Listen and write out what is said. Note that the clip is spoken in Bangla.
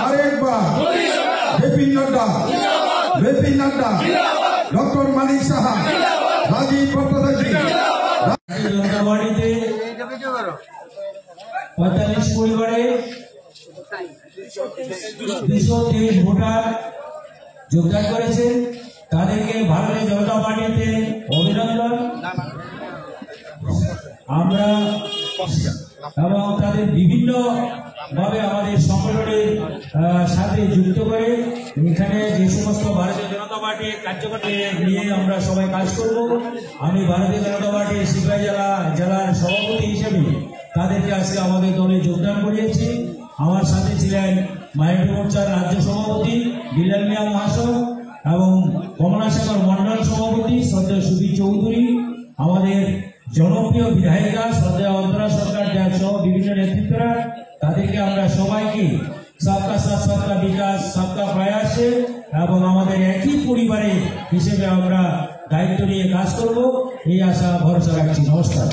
আরেকবার জেপি নাড্ডা ডক্টর মানিক সাহা রাজীব ভট্টাচার্য। বাড়িতে 45 পরিবারে 223 ভোটার যোগদান করেছেন। তাদেরকে ভারতীয় জনতা পার্টিতে অভিনন্দন। আমরা এবং তাদের বিভিন্ন ভাবে আমাদের সংগঠনের সাথে যুক্ত করে এখানে যে সমস্ত ভারতীয় জনতা পার্টির কার্যকর্তা নিয়ে আমরা সবাই কাজ করব। আমি ভারতীয় জনতা পার্টির সিপাহী জেলার সভাপতি হিসেবে তাদেরকে আজকে আমাদের দলে যোগদান করিয়েছি। আমার সাথে ছিলেন মাইনরিটি মোর্চার রাজ্য সভাপতি বিলাল মিয়া মহাশয় এবং কমলাসাগর মন্ডল সভাপতি শ্রদ্ধেয় সুধীর চৌধুরী, আমাদের জনপ্রিয় বিধায়িকা শ্রদ্ধেয় অন্তরা সরকার সহ বিভিন্ন নেতৃত্বরা। তাদেরকে আমরা সবাইকে সবকা সাথ সবকা বিকাশ সবকা প্রয়াসে এবং আমাদের একই পরিবারে হিসেবে আমরা দায়িত্ব নিয়ে কাজ করব এই আশা ভরসা রাখছি। নমস্কার।